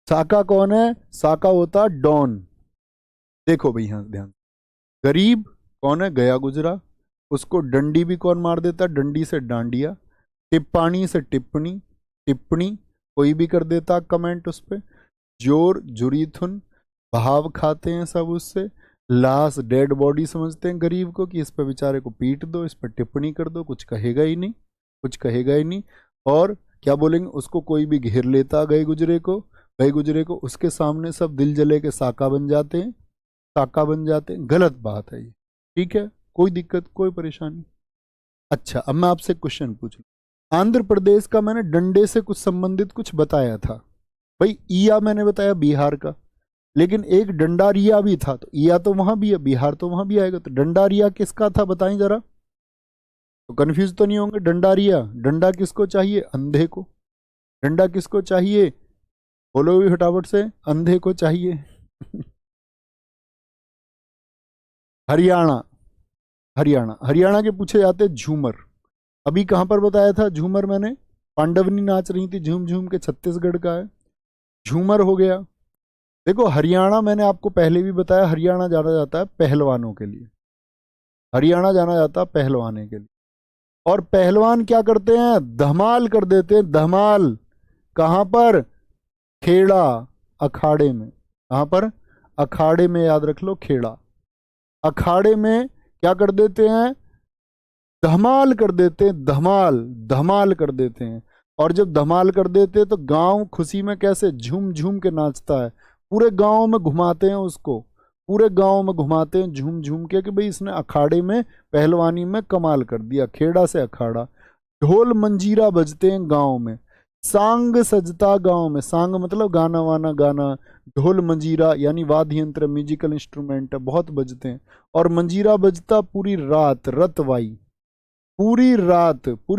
साका कौन है, साका होता डॉन। देखो भाई यहां ध्यान, गरीब कौन है, गया गुजरा, उसको डंडी भी कौन मार देता, डंडी से डांडिया, टिप्पाणी से टिप्पणी, टिप्पणी कोई भी कर देता कमेंट उस पर, जोर जुरीथुन, भाव खाते हैं सब उससे, लाश डेड बॉडी समझते हैं गरीब को, कि इस पर बेचारे को पीट दो, इस पर टिप्पणी कर दो, कुछ कहेगा ही नहीं, कुछ कहेगा ही नहीं। और क्या बोलेंगे, उसको कोई भी घेर लेता गए गुजरे को, गए गुजरे को, उसके सामने सब दिल जले के साका बन जाते हैं, साका बन जाते हैं। गलत बात है ये, ठीक है, कोई दिक्कत कोई परेशानी। अच्छा अब मैं आपसे क्वेश्चन पूछ लूं, आंध्र प्रदेश का मैंने डंडे से कुछ संबंधित कुछ बताया था भाई, ईया मैंने बताया बिहार का, लेकिन एक डंडारिया भी था, तो ईया तो वहां भी है, बिहार तो वहां भी आएगा, तो डंडारिया किसका था बताएं जरा, तो कंफ्यूज तो नहीं होंगे। डंडारिया, डंडा किसको चाहिए, अंधे को, डंडा किसको चाहिए, बोलो भी फटाफट से, अंधे को चाहिए। हरियाणा, हरियाणा, हरियाणा के पूछे जाते झूमर। अभी कहां पर बताया था झूमर मैंने, पांडवनी नाच रही थी झूम झूम के, छत्तीसगढ़ का है झूमर, हो गया। देखो हरियाणा मैंने आपको पहले भी बताया, हरियाणा जाना जाता है पहलवानों के लिए, हरियाणा जाना जाता है पहलवाने के लिए। और पहलवान क्या करते हैं, धमाल कर देते हैं, धमाल, कहां पर, खेड़ा, अखाड़े में, कहां पर, अखाड़े में, याद रख लो खेड़ा, अखाड़े में क्या कर देते हैं, धमाल कर देते हैं, धमाल, धमाल कर देते हैं। और जब धमाल कर देते हैं तो गांव खुशी में कैसे झूम झूम के नाचता है, पूरे गांव में घुमाते हैं उसको, पूरे गांव में घुमाते हैं झूम झूम के, कि भाई इसने अखाड़े में पहलवानी में कमाल कर दिया, खेड़ा से अखाड़ा। ढोल मंजीरा बजते हैं गांव में, सांग सजता गांव में, सांग मतलब गाना वाना गाना, ढोल मंजीरा यानी वाद्य यंत्र, म्यूजिकल इंस्ट्रूमेंट है, बहुत बजते हैं। और मंजीरा बजता पूरी रात, रतवाई, पूरी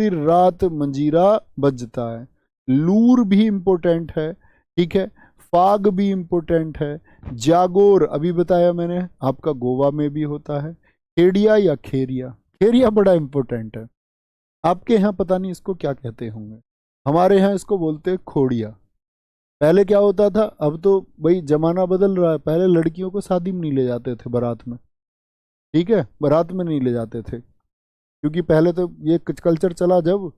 रात मंजीरा बजता है। लूर भी इंपॉर्टेंट है, ठीक है, फाग भी इंपॉर्टेंट है, जागोर अभी बताया मैंने आपका गोवा में भी होता है, खेड़िया या खेरिया, खेरिया बड़ा इंपॉर्टेंट है। आपके यहाँ पता नहीं इसको क्या कहते होंगे, हमारे यहाँ इसको बोलते हैं खोड़िया। पहले क्या होता था, अब तो भाई जमाना बदल रहा है, पहले लड़कियों को शादी में नहीं ले जाते थे, बारात में, ठीक है, बारात में नहीं ले जाते थे, क्योंकि पहले तो ये कल्चर चला जब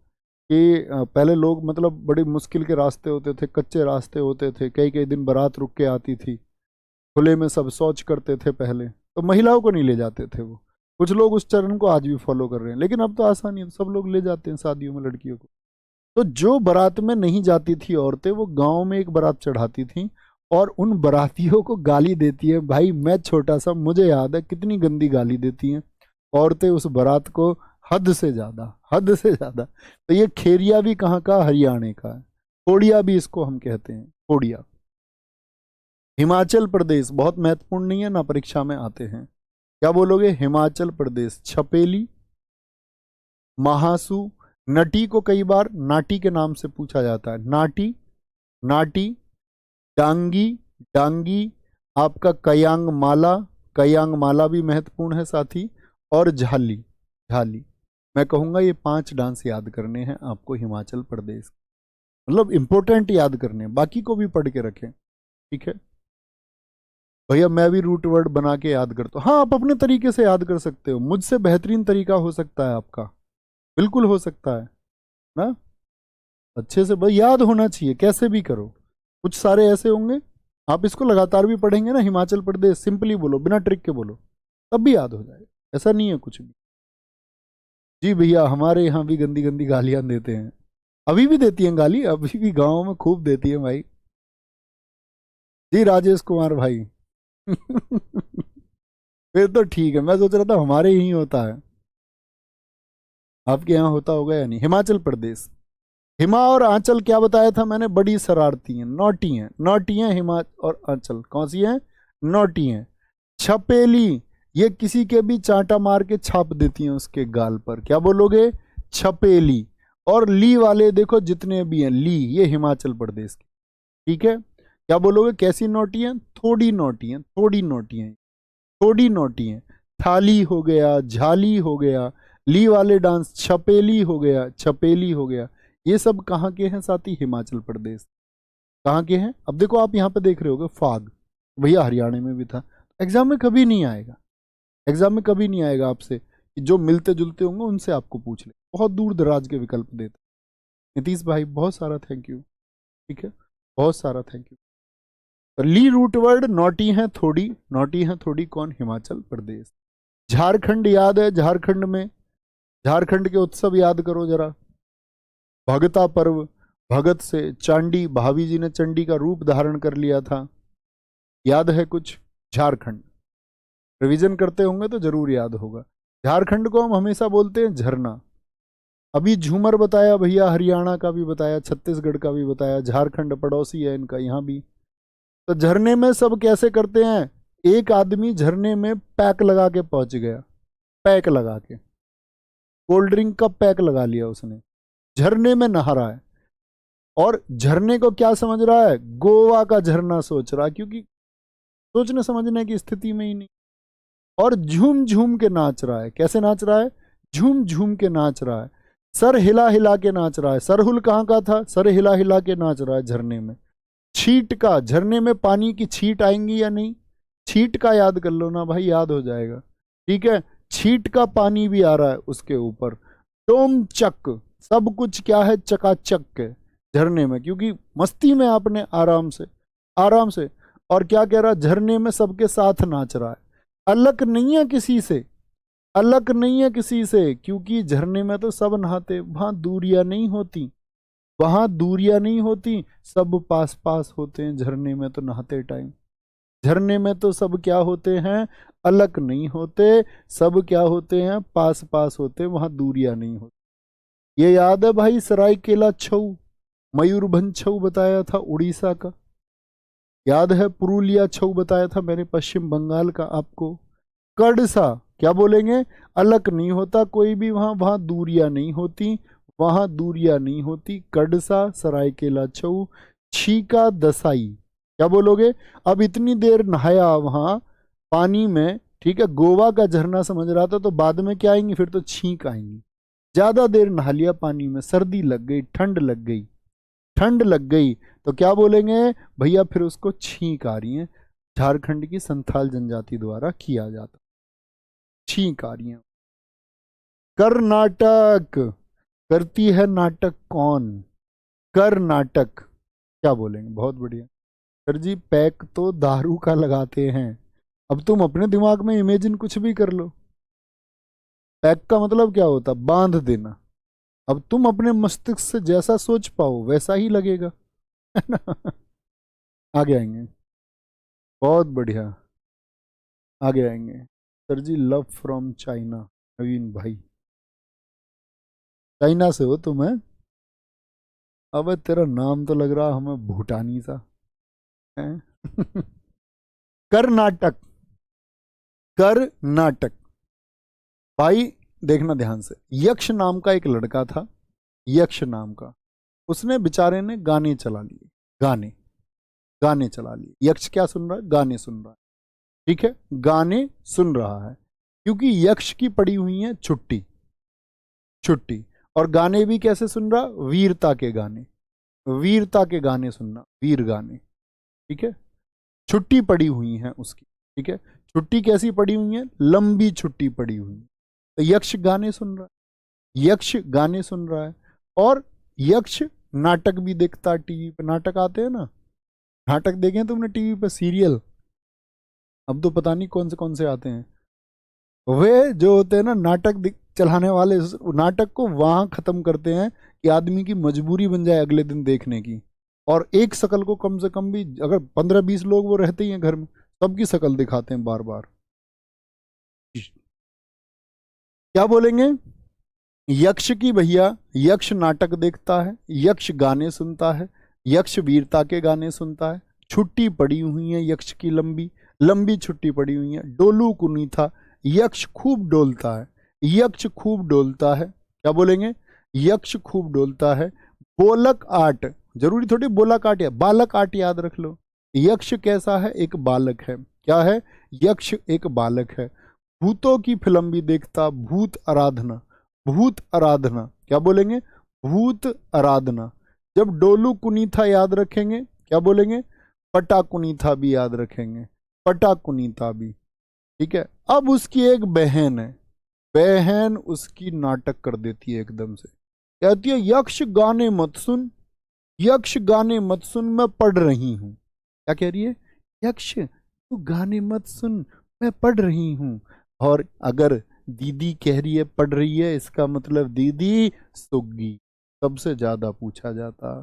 कि पहले लोग मतलब बड़ी मुश्किल के रास्ते होते थे, कच्चे रास्ते होते थे, कई कई दिन बारात रुक के आती थी, खुले में सब शौच करते थे पहले, तो महिलाओं को नहीं ले जाते थे वो। कुछ लोग उस चरण को आज भी फॉलो कर रहे हैं, लेकिन अब तो आसानी है, सब लोग ले जाते हैं शादियों में लड़कियों को। तो जो बारात में नहीं जाती थी औरतें, वो गांव में एक बारात चढ़ाती थी और उन बारातियों को गाली देती है। भाई मैं छोटा सा, मुझे याद है कितनी गंदी गाली देती हैं औरतें उस बारात को, हद से ज्यादा, हद से ज्यादा। तो ये खेरिया भी कहाँ का, हरियाणा का है। कोड़िया भी इसको हम कहते हैं, कोड़िया। हिमाचल प्रदेश बहुत महत्वपूर्ण नहीं है ना, परीक्षा में आते हैं। क्या बोलोगे? हिमाचल प्रदेश। छपेली, महासू, नटी को कई बार नाटी के नाम से पूछा जाता है, नाटी, नाटी, डांगी, डांगी, आपका कयांग माला, कयांग माला भी महत्वपूर्ण है साथी, और झाली, झाली। मैं कहूंगा ये 5 डांस याद करने हैं आपको हिमाचल प्रदेश, मतलब इंपॉर्टेंट याद करने हैं, बाकी को भी पढ़ के रखें, ठीक है भैया। मैं भी रूट वर्ड बना के याद करता हूँ। हाँ, आप अपने तरीके से याद कर सकते हो, मुझसे बेहतरीन तरीका हो सकता है आपका, बिल्कुल हो सकता है ना। अच्छे से भाई याद होना चाहिए, कैसे भी करो। कुछ सारे ऐसे होंगे आप इसको लगातार भी पढ़ेंगे ना, हिमाचल प्रदेश सिंपली बोलो, बिना ट्रिक के बोलो, तब भी याद हो जाएगा, ऐसा नहीं है कुछ भी। जी भैया, हमारे यहाँ भी गंदी गंदी गालियां देते हैं, अभी भी देती हैं गाली, अभी भी गाँव में खूब देती है भाई। जी राजेश कुमार भाई फिर तो ठीक है, मैं सोच रहा था हमारे यहीं होता है, आपके यहाँ होता होगा या नहीं। हिमाचल प्रदेश। हिमा और आंचल क्या बताया था मैंने? बड़ी शरारती हैं, नॉटी हैं, नॉटी हैं हिमा और आंचल, कौन सी हैं? नॉटी हैं। छपेली, ये किसी के भी चांटा मार के छाप देती हैं उसके गाल पर, क्या बोलोगे? छपेली। और ली वाले देखो जितने भी हैं, ली, ये हिमाचल प्रदेश के, ठीक है। क्या बोलोगे? कैसी नोटी हैं? थोड़ी नोटी हैं, थोड़ी नोटी हैं, थोड़ी नोटी हैं। थाली हो गया, झाली हो गया, ली वाले डांस छपेली हो गया, छपेली हो गया। ये सब कहाँ के हैं साथी? हिमाचल प्रदेश। कहाँ के हैं? अब देखो आप यहाँ पे देख रहे होगे फाग, भैया हरियाणा में भी था। एग्जाम में कभी नहीं आएगा, एग्जाम में कभी नहीं आएगा आपसे कि जो मिलते जुलते होंगे उनसे आपको पूछ ले, बहुत दूर दराज के विकल्प देते। नीतीश भाई बहुत सारा थैंक यू, ठीक है, बहुत सारा थैंक यू। तो ली रूट वर्ड नोटी है थोड़ी, नोटी है थोड़ी, कौन? हिमाचल प्रदेश। झारखंड याद है? झारखंड में, झारखंड के उत्सव याद करो जरा। भगता पर्व, भगत से चांडी, भाभी जी ने चंडी का रूप धारण कर लिया था, याद है कुछ? झारखंड रिवीजन करते होंगे तो जरूर याद होगा। झारखंड को हम हमेशा बोलते हैं झरना। अभी झूमर बताया भैया, हरियाणा का भी बताया, छत्तीसगढ़ का भी बताया, झारखंड पड़ोसी है इनका, यहाँ भी। तो झरने में सब कैसे करते हैं? एक आदमी झरने में पैक लगा के पहुंच गया, पैक लगा के, कोल्ड ड्रिंक का पैक लगा लिया उसने, झरने में नहा रहा है, और झरने को क्या समझ रहा है? गोवा का झरना सोच रहा है, क्योंकि सोचने समझने की स्थिति में ही नहीं। और झूम झूम के नाच रहा है, कैसे नाच रहा है? झूम झूम के नाच रहा है, सर हिला हिला के नाच रहा है। सरहुल कहाँ का था? सर हिला हिला के नाच रहा है झरने में। छींट का, झरने में पानी की छींट आएंगी या नहीं? छींट का याद कर लो ना भाई, याद हो जाएगा, ठीक है। छींट का पानी भी आ रहा है उसके ऊपर। टोम चक, सब कुछ क्या है? चकाचक है झरने में, क्योंकि मस्ती में आपने आराम से, आराम से। और क्या कह रहा है? झरने में सबके साथ नाच रहा है, अलग नहीं है किसी से, अलग नहीं है किसी से, क्योंकि झरने में तो सब नहाते, वहां दूरियां नहीं होती, वहां दूरियां नहीं होती, सब पास पास होते हैं झरने में तो नहाते टाइम। झरने में तो सब क्या होते हैं? अलग नहीं होते, सब क्या होते हैं? पास पास होते, वहां दूरियां नहीं होती। ये याद है भाई? सरायकेला छऊ, मयूरभंज छऊ बताया था उड़ीसा का, याद है? पुरुलिया छऊ बताया था मैंने पश्चिम बंगाल का आपको। कड़सा, क्या बोलेंगे? अलग नहीं होता कोई भी, वहां वहां दूरियां नहीं होती, वहां दूरियां नहीं होती। कड़सा, सरायकेला छऊ, छीका दसाई, क्या बोलोगे? अब इतनी देर नहाया वहां पानी में, ठीक है, गोवा का झरना समझ रहा था, तो बाद में क्या आएंगी? फिर तो छींक आएंगी। ज्यादा देर नहा लिया पानी में, सर्दी लग गई, ठंड लग गई, ठंड लग गई, तो क्या बोलेंगे भैया? फिर उसको छींक आ रही है, झारखंड की संथाल जनजाति द्वारा किया जाता, छींक आ रही है। कर्नाटक, करती है नाटक कौन? कर्नाटक, क्या बोलेंगे? बहुत बढ़िया सर जी, पैक तो दारू का लगाते हैं। अब तुम अपने दिमाग में इमेजिन कुछ भी कर लो, पैक का मतलब क्या होता? बांध देना। अब तुम अपने मस्तिष्क से जैसा सोच पाओ वैसा ही लगेगा, है ना। आगे आएंगे, बहुत बढ़िया, आगे आएंगे। Sir ji love from China, Naveen भाई, चाइना से हो तुम? है अब तेरा नाम तो लग रहा हमें भूटानी सा है कर्नाटक, कर्नाटक। भाई देखना ध्यान से, यक्ष नाम का एक लड़का था, यक्ष नाम का, उसने बेचारे ने गाने चला लिए, गाने, गाने चला लिए। यक्ष क्या सुन रहा है? गाने सुन रहा है, ठीक है, गाने सुन रहा है, क्योंकि यक्ष की पड़ी हुई है छुट्टी, छुट्टी। और गाने भी कैसे सुन रहा? वीरता के गाने, वीरता के गाने सुनना, वीर गाने, ठीक है। छुट्टी पड़ी हुई है उसकी, ठीक है। छुट्टी कैसी पड़ी हुई है? लंबी छुट्टी पड़ी हुई है। तो यक्ष गाने सुन रहा है, यक्ष गाने सुन रहा है। और यक्ष नाटक भी देखता है, टीवी पे नाटक आते हैं ना, नाटक देखे तुमने टीवी पे, सीरियल, अब तो पता नहीं कौन से आते हैं। वे जो होते हैं ना नाटक चलाने वाले, नाटक को वहां खत्म करते हैं कि आदमी की मजबूरी बन जाए अगले दिन देखने की। और एक शकल को कम से कम भी, अगर 15-20 लोग वो रहते ही हैं घर में, सबकी शकल दिखाते हैं बार बार। क्या बोलेंगे? यक्ष की भैया, यक्ष नाटक देखता है, यक्ष गाने सुनता है, यक्ष वीरता के गाने सुनता है। छुट्टी पड़ी हुई है यक्ष की, लंबी लंबी छुट्टी पड़ी हुई है। डोलू कुनी था, यक्ष खूब डोलता है, यक्ष खूब डोलता है। क्या बोलेंगे? यक्ष खूब डोलता है। बोलक आट, जरूरी थोड़ी बोलक आट, या बालक आट याद रख लो। यक्ष कैसा है? एक बालक है। क्या है? यक्ष एक बालक है। भूतों की फिल्म भी देखता, भूत आराधना, भूत आराधना। क्या बोलेंगे? भूत आराधना। जब डोलू कुनीथा याद रखेंगे, क्या बोलेंगे? पटा कुनीथा भी याद रखेंगे, पटा कुनीथा भी, ठीक है। अब उसकी एक बहन है, बहन उसकी नाटक कर देती है एकदम से, कहती है यक्ष गाने मत सुन, यक्ष गाने मत सुन, मैं पढ़ रही हूं। क्या कह रही है? यक्ष तू गाने मत सुन, मैं पढ़ रही हूं। और अगर दीदी कह रही है पढ़ रही है, इसका मतलब दीदी सुग्गी। सबसे ज्यादा पूछा जाता,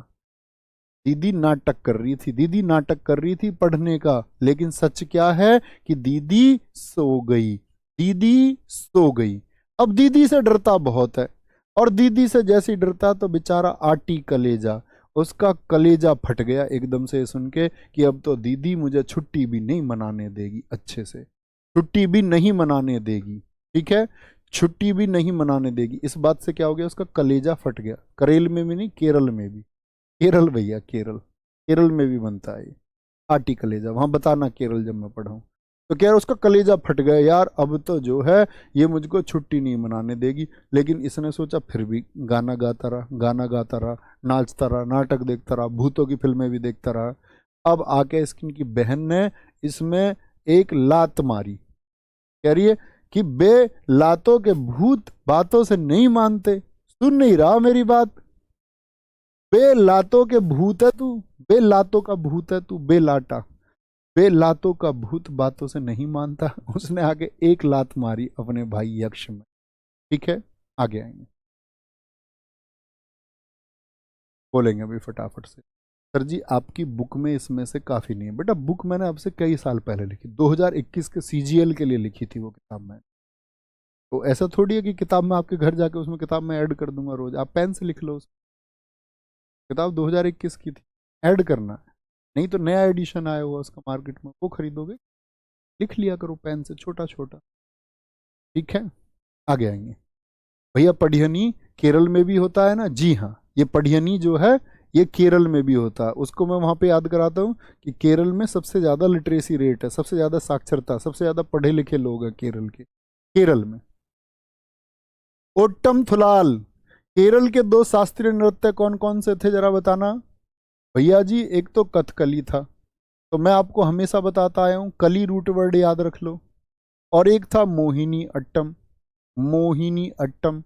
दीदी नाटक कर रही थी, दीदी नाटक कर रही थी पढ़ने का, लेकिन सच क्या है कि दीदी सो गई, दीदी सो गई। अब दीदी से डरता बहुत है, और दीदी से जैसे डरता तो बेचारा आटी कलेजा, उसका कलेजा फट गया एकदम से सुन के कि अब तो दीदी मुझे छुट्टी भी नहीं मनाने देगी, अच्छे से छुट्टी भी नहीं मनाने देगी, ठीक है, छुट्टी भी नहीं मनाने देगी। इस बात से क्या हो गया? उसका कलेजा फट गया। करेल में भी नहीं, केरल में भी, केरल भैया, केरल, केरल में भी बनता है ये आटी कलेजा, वहां बताना केरल जब मैं पढ़ा हूं। तो कह रहा उसका कलेजा फट गया यार, अब तो जो है ये मुझको छुट्टी नहीं मनाने देगी। लेकिन इसने सोचा फिर भी गाना गाता रहा, गाना गाता रहा, नाचता रहा, नाटक देखता रहा, भूतों की फिल्में भी देखता रहा। अब आके इसकी बहन ने इसमें एक लात मारी, कह रही है कि बे लातों के भूत बातों से नहीं मानते, सुन नहीं रहा मेरी बात, बे लातों के भूत है तू, बे लातों का भूत है तू, बे लाटा, बे लातों का भूत बातों से नहीं मानता। उसने आगे एक लात मारी अपने भाई यक्ष में, ठीक है। आगे आएंगे, बोलेंगे अभी फटाफट से। सर जी आपकी बुक में इसमें से काफी नहीं है बेटा, बुक मैंने आपसे कई साल पहले लिखी, 2021 के सीजीएल के लिए लिखी थी वो किताब मैंने। तो ऐसा थोड़ी है कि किताब में आपके घर जाके उसमें किताब में ऐड कर दूंगा रोज, आप पेन से लिख लो। किताब 2021 की थी, ऐड करना है, नहीं तो नया एडिशन आया हुआ उसका मार्केट में, वो खरीदोगे, लिख लिया करो पेन से छोटा छोटा, ठीक है। आगे आएंगे भैया। पढ़ियनी केरल में भी होता है ना? जी हाँ, ये पढ़ियनी जो है ये केरल में भी होता है, उसको मैं वहां पे याद कराता हूँ कि केरल में सबसे ज्यादा लिटरेसी रेट है, सबसे ज्यादा साक्षरता, सबसे ज्यादा पढ़े लिखे लोग हैं केरल के, केरल में। ओट्टम थुलाल, केरल के दो शास्त्रीय नृत्य कौन कौन से थे जरा बताना भैया जी? एक तो कथकली था, तो मैं आपको हमेशा बताता आया हूं, कली रूट वर्ड याद रख लो। और एक था मोहिनी अट्टम, मोहिनी अट्टम,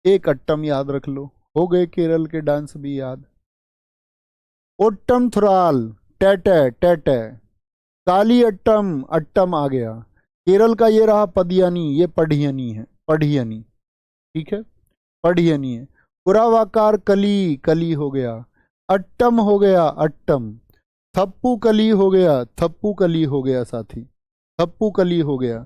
एक अट्टम याद रख लो, हो गए केरल के डांस भी याद। ओट्टम थुराल, टैटे टैटे, काली अट्टम, अट्टम आ गया। केरल का ये रहा पदियानी, ये पढ़ियनी है, पढ़ियनी, ठीक है, पढ़ियनी है। पुरावाकार कली, कली हो गया। अट्टम हो गया, अट्टम। थप्पू कली हो गया, थप्पू कली हो गया साथी, थप्पू कली हो गया।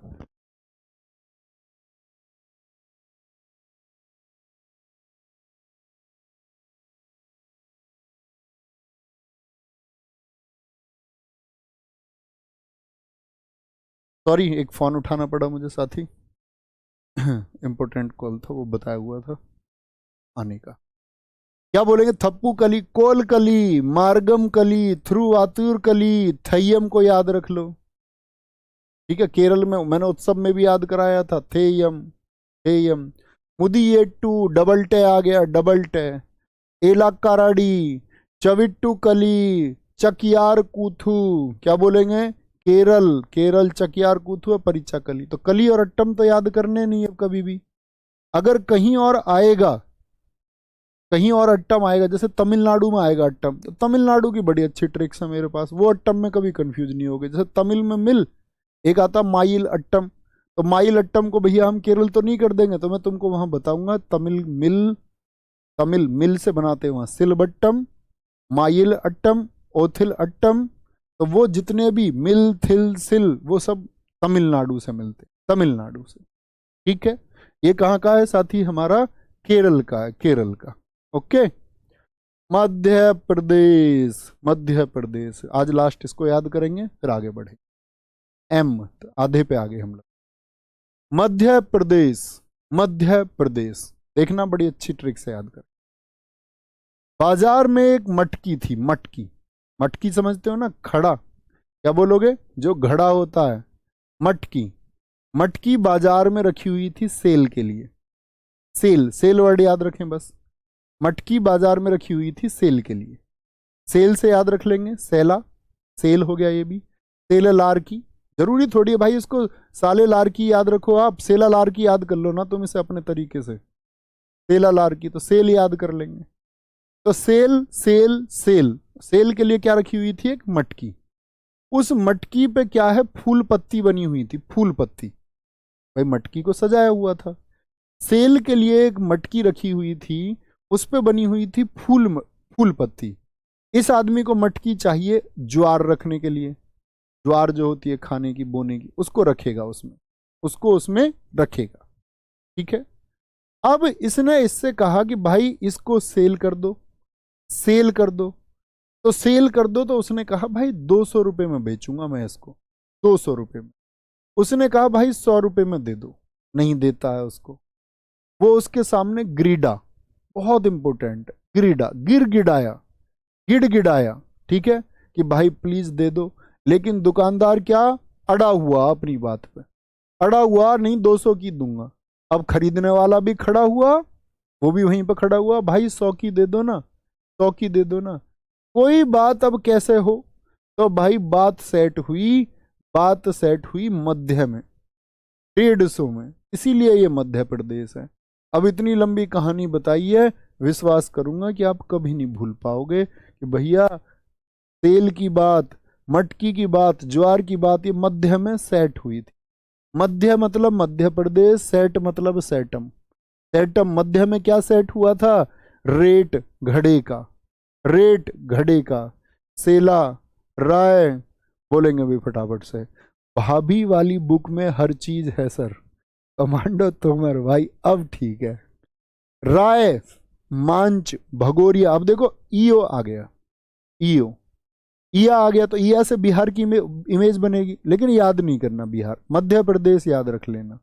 सॉरी, एक फोन उठाना पड़ा मुझे, साथी इम्पोर्टेंट कॉल था, वो बताया हुआ था आने का। क्या बोलेंगे? थप्पू कली, कोल कली, मार्गम कली, थ्रू आतुर कली, थय्यम को याद रख लो। ठीक है, केरल में मैंने उत्सव में भी याद कराया था, थेयम थेयम। मुदियेट्टू, डबल टे आ गया, डबल टे। एलाकाराडी, चविट्टू कली, चकियार कूथू। क्या बोलेंगे? केरल, केरल चकियार कूथू है, परिचा कली। तो कली और अट्टम तो याद करने नहीं है कभी भी। अगर कहीं और आएगा, कहीं और अट्टम आएगा, जैसे तमिलनाडु में आएगा अट्टम, तो तमिलनाडु की बड़ी अच्छी ट्रिक्स है मेरे पास, वो अट्टम में कभी कंफ्यूज नहीं होगे। जैसे तमिल में मिल, एक आता माइल अट्टम, तो माइल अट्टम को भैया हम केरल तो नहीं कर देंगे, तो मैं तुमको वहां बताऊंगा तमिल मिल, तमिल मिल से बनाते हैं वहां सिलबट्टम, माइल अट्टम, ओथिल अट्टम। तो वो जितने भी मिल थिल सिल, वो सब तमिलनाडु से मिलते, तमिलनाडु से। ठीक है, ये कहाँ का है साथी? हमारा केरल का है, केरल का। ओके, मध्य प्रदेश, मध्य प्रदेश आज लास्ट, इसको याद करेंगे फिर आगे बढ़े। एम, तो आधे पे आगे हम लोग। मध्य प्रदेश, मध्य प्रदेश, देखना बड़ी अच्छी ट्रिक से याद कर। बाजार में एक मटकी थी, मटकी, मटकी समझते हो ना, खड़ा, क्या बोलोगे? जो घड़ा होता है, मटकी। मटकी बाजार में रखी हुई थी सेल के लिए, सेल, सेल वर्ड याद रखें बस। मटकी बाजार में रखी हुई थी सेल के लिए, सेल से याद रख लेंगे, सेला, सेल हो गया ये भी। सेल लार की, जरूरी थोड़ी है भाई इसको साले लार की याद रखो आप, सेला लार की याद कर लो ना तुम इसे अपने तरीके से, सेला लार की, तो सेल याद कर लेंगे। तो सेल सेल सेल, सेल के लिए क्या रखी हुई थी? एक मटकी। उस मटकी पे क्या है? फूल पत्ती बनी हुई थी, फूल पत्ती, भाई मटकी को सजाया हुआ था। सेल के लिए एक मटकी रखी हुई थी, उस पे बनी हुई थी फूल, फूल पत्ती। इस आदमी को मटकी चाहिए ज्वार रखने के लिए, ज्वार जो होती है खाने की, बोने की, उसको रखेगा उसमें, उसको उसमें रखेगा। ठीक है, अब इसने इससे कहा कि भाई इसको सेल कर दो, सेल कर दो। तो सेल कर दो, तो उसने कहा भाई 200 रुपये में बेचूंगा मैं इसको, 200 रुपये में। उसने कहा भाई 100 रुपये में दे दो, नहीं देता है उसको। वो उसके सामने ग्रीडा, बहुत इंपॉर्टेंट, ग्रीडा, गिर गिड़ाया, गिड़ गिड़ाया, ठीक है, कि भाई प्लीज दे दो। लेकिन दुकानदार क्या? अड़ा हुआ अपनी बात पे, अड़ा हुआ, नहीं 200 की दूंगा। अब खरीदने वाला भी खड़ा हुआ, वो भी वहीं पे खड़ा हुआ, भाई 100 की दे दो ना, 100 की दे दो ना। कोई बात अब कैसे हो? तो भाई बात सेट हुई, बात सेट हुई मध्य में, 150 में, इसीलिए ये मध्य प्रदेश है। अब इतनी लंबी कहानी बताई है, विश्वास करूंगा कि आप कभी नहीं भूल पाओगे कि भैया तेल की बात, मटकी की बात, ज्वार की बात, ये मध्य में सेट हुई थी। मध्य मतलब मध्य प्रदेश, सेट मतलब सेटम, सेटम मध्य में क्या सेट हुआ था? रेट घड़े का, रेट घड़े का, सेला, राय, बोलेंगे भी फटाफट से। भाभी वाली बुक में हर चीज है सर, कमांडो तोमर भाई, अब ठीक है। राय, मांच, भगोरिया, अब देखो ईओ आ गया, ईओ, ईया आ गया, तो ईया से बिहार की इमेज बनेगी, लेकिन याद नहीं करना बिहार, मध्य प्रदेश याद रख लेना,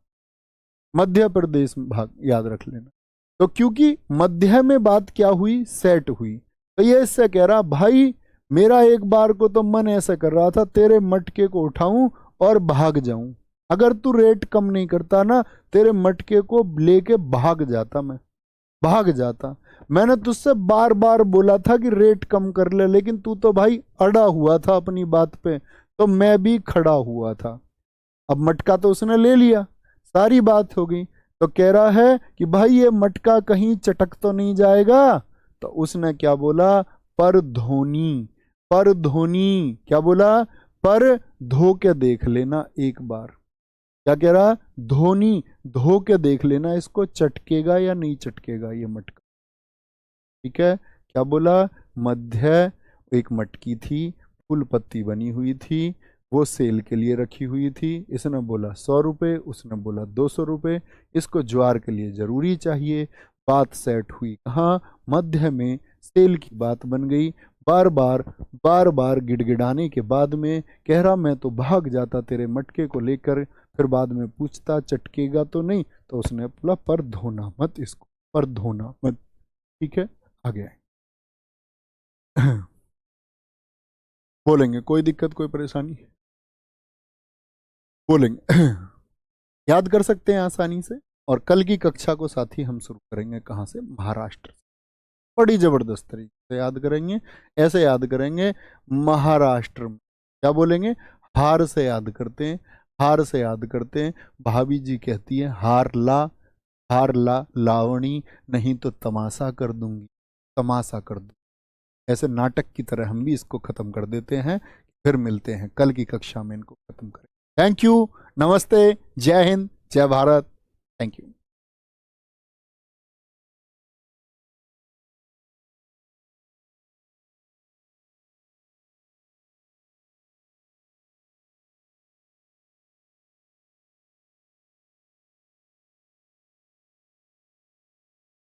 मध्य प्रदेश भाग याद रख लेना। तो क्योंकि मध्य में बात क्या हुई? सेट हुई। तो ये इससे कह रहा भाई मेरा एक बार को तो मन ऐसा कर रहा था तेरे मटके को उठाऊं और भाग जाऊं, अगर तू रेट कम नहीं करता ना, तेरे मटके को लेके भाग जाता, मैं भाग जाता। मैंने तुझसे बार बार बोला था कि रेट कम कर ले, लेकिन तू तो भाई अड़ा हुआ था अपनी बात पे, तो मैं भी खड़ा हुआ था। अब मटका तो उसने ले लिया, सारी बात हो गई। तो कह रहा है कि भाई ये मटका कहीं चटक तो नहीं जाएगा? तो उसने क्या बोला? पर धोनी, पर धोनी, क्या बोला? पर धो के देख लेना एक बार। क्या कह रहा? धोनी, धो के देख लेना इसको, चटकेगा या नहीं चटकेगा ये मटका। ठीक है, क्या बोला? मध्य एक मटकी थी, फूल पत्ती बनी हुई थी, वो सेल के लिए रखी हुई थी। इसने बोला 100 रुपये, उसने बोला 200 रुपये, इसको ज्वार के लिए जरूरी चाहिए। बात सेट हुई कहाँ? मध्य में, सेल की बात बन गई। बार बार गिड़गिड़ाने के बाद में कह रहा मैं तो भाग जाता तेरे मटके को लेकर, फिर बाद में पूछता चटकेगा तो नहीं, तो उसने बोला पर धोना मत इसको, पर धोना मत। ठीक है, आगे आए। बोलेंगे कोई दिक्कत कोई परेशानी? बोलेंगे। याद कर सकते हैं आसानी से। और कल की कक्षा को साथ ही हम शुरू करेंगे कहाँ से? महाराष्ट्र से। बड़ी जबरदस्त तरीके से याद करेंगे। ऐसे याद करेंगे, महाराष्ट्र में क्या बोलेंगे? हार से याद करते हैं, हार से याद करते हैं। भाभी जी कहती है हार ला लावणी, नहीं तो तमाशा कर दूंगी, तमाशा कर दूंगी। ऐसे नाटक की तरह हम भी इसको खत्म कर देते हैं। फिर मिलते हैं कल की कक्षा में, इनको खत्म करें। थैंक यू, नमस्ते, जय हिंद, जय भारत, थैंक यू।